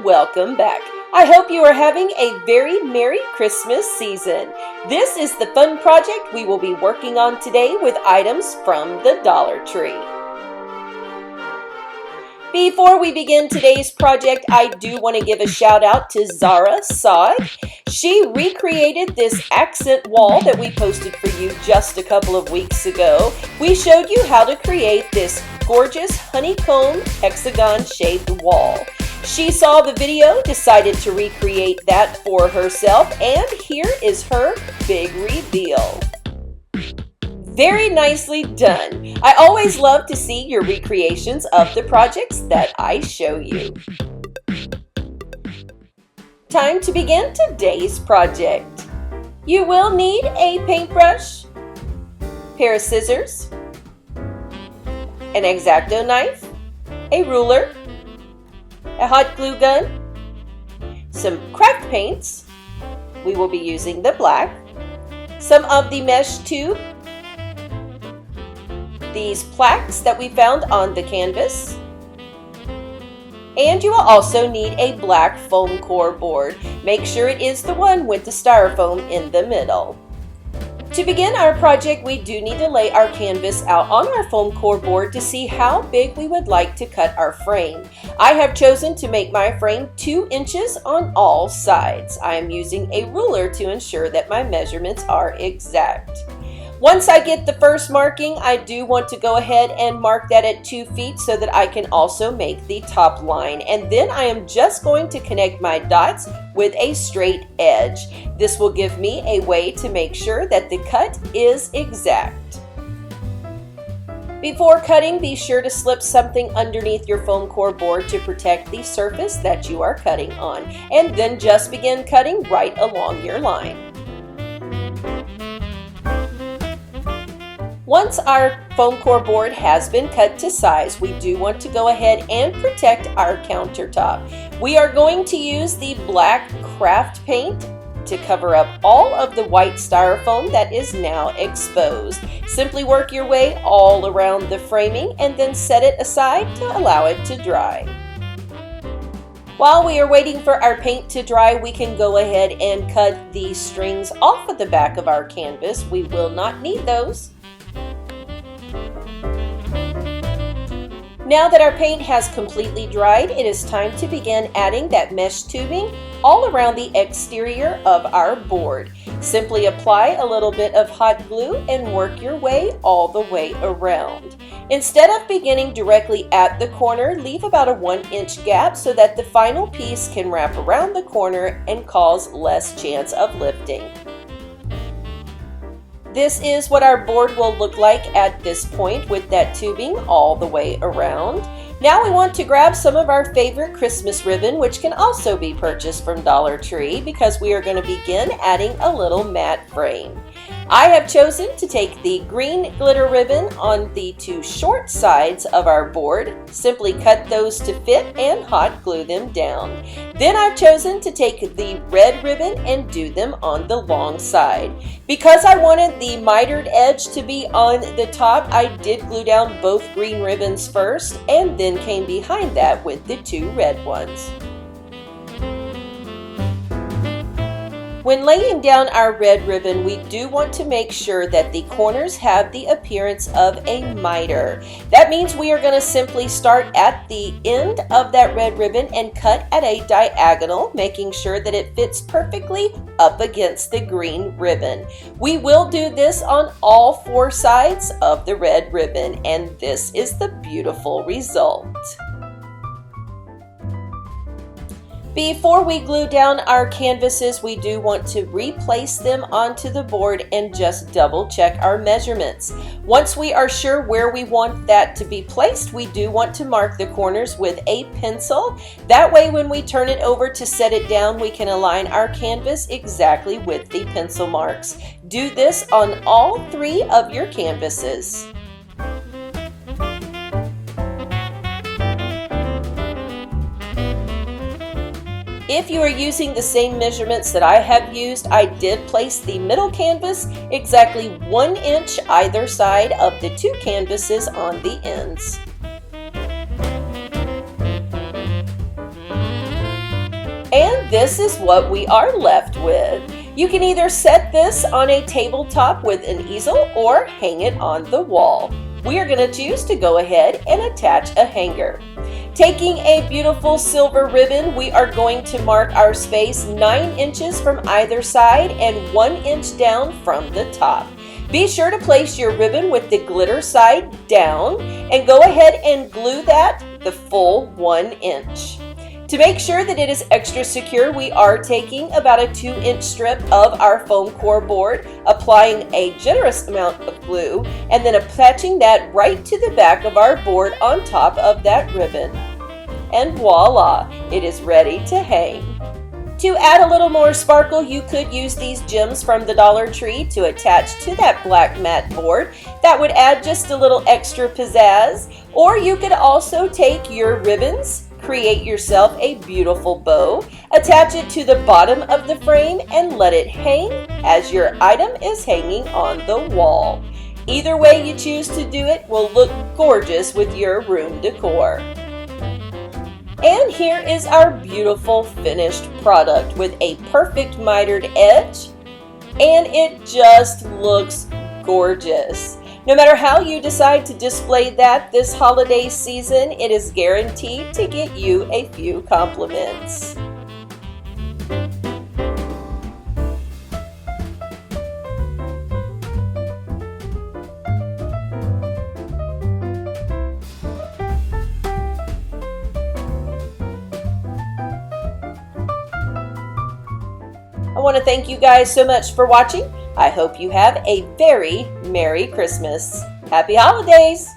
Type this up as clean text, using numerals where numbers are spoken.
and welcome back. I hope you are having a very Merry Christmas season. This is the fun project we will be working on today with items from the Dollar Tree. Before we begin today's project, I do want to give a shout out to Zara Sod. She recreated this accent wall that we posted for you just a couple of weeks ago. We showed you how to create this gorgeous honeycomb hexagon shaped wall. She saw the video, decided to recreate that for herself, and here is her big reveal. Very nicely done. I always love to see your recreations of the projects that I show you. Time to begin today's project. You will need a paintbrush, pair of scissors, an X-Acto knife, a ruler, a hot glue gun, some craft paints. We will be using the black, some of the mesh tube, these plaques that we found on the canvas, and you will also need a black foam core board. Make sure it is the one with the styrofoam in the middle. To begin our project, we do need to lay our canvas out on our foam core board to see how big we would like to cut our frame. I have chosen to make my frame 2 inches on all sides. I am using a ruler to ensure that my measurements are exact. Once I get the first marking, I do want to go ahead and mark that at 2 feet so that I can also make the top line. And then I am just going to connect my dots with a straight edge. This will give me a way to make sure that the cut is exact. Before cutting, be sure to slip something underneath your foam core board to protect the surface that you are cutting on. And then just begin cutting right along your line. Once our foam core board has been cut to size, we do want to go ahead and protect our countertop. We are going to use the black craft paint to cover up all of the white styrofoam that is now exposed. Simply work your way all around the framing and then set it aside to allow it to dry. While we are waiting for our paint to dry, we can go ahead and cut the strings off of the back of our canvas. We will not need those. Now that our paint has completely dried, it is time to begin adding that mesh tubing all around the exterior of our board. Simply apply a little bit of hot glue and work your way all the way around. Instead of beginning directly at the corner, leave about a 1-inch gap so that the final piece can wrap around the corner and cause less chance of lifting. This is what our board will look like at this point with that tubing all the way around. Now we want to grab some of our favorite Christmas ribbon, which can also be purchased from Dollar Tree, because we are going to begin adding a little matte frame. I have chosen to take the green glitter ribbon on the 2 short sides of our board. Simply cut those to fit and hot glue them down. Then I've chosen to take the red ribbon and do them on the long side. Because I wanted the mitered edge to be on the top, I did glue down both green ribbons first and then came behind that with the 2 red ones. When laying down our red ribbon, we do want to make sure that the corners have the appearance of a miter. That means we are going to simply start at the end of that red ribbon and cut at a diagonal, making sure that it fits perfectly up against the green ribbon. We will do this on all 4 sides of the red ribbon, and this is the beautiful result. Before we glue down our canvases, we do want to replace them onto the board and just double check our measurements. Once we are sure where we want that to be placed, we do want to mark the corners with a pencil. That way when we turn it over to set it down, we can align our canvas exactly with the pencil marks. Do this on all 3 of your canvases. If you are using the same measurements that I have used, I did place the middle canvas exactly 1 inch either side of the 2 canvases on the ends. this is what we are left with. You can either set this on a tabletop with an easel or hang it on the wall. We are going to choose to go ahead and attach a hanger. Taking a beautiful silver ribbon, we are going to mark our space 9 inches from either side and 1 inch down from the top. Be sure to place your ribbon with the glitter side down and go ahead and glue that the full 1 inch. To make sure that it is extra secure, we are taking about a 2-inch strip of our foam core board, applying a generous amount of glue, and then attaching that right to the back of our board on top of that ribbon. And voila, it is ready to hang. To add a little more sparkle, you could use these gems from the Dollar Tree to attach to that black matte board. That would add just a little extra pizzazz. Or you could also take your ribbons, create yourself a beautiful bow, attach it to the bottom of the frame, and let it hang as your item is hanging on the wall. Either way you choose to do it will look gorgeous with your room decor. And here is our beautiful finished product with a perfect mitered edge, and it just looks gorgeous. No matter how you decide to display that this holiday season, it is guaranteed to get you a few compliments. I want to thank you guys so much for watching. I hope you have a very Merry Christmas. Happy Holidays!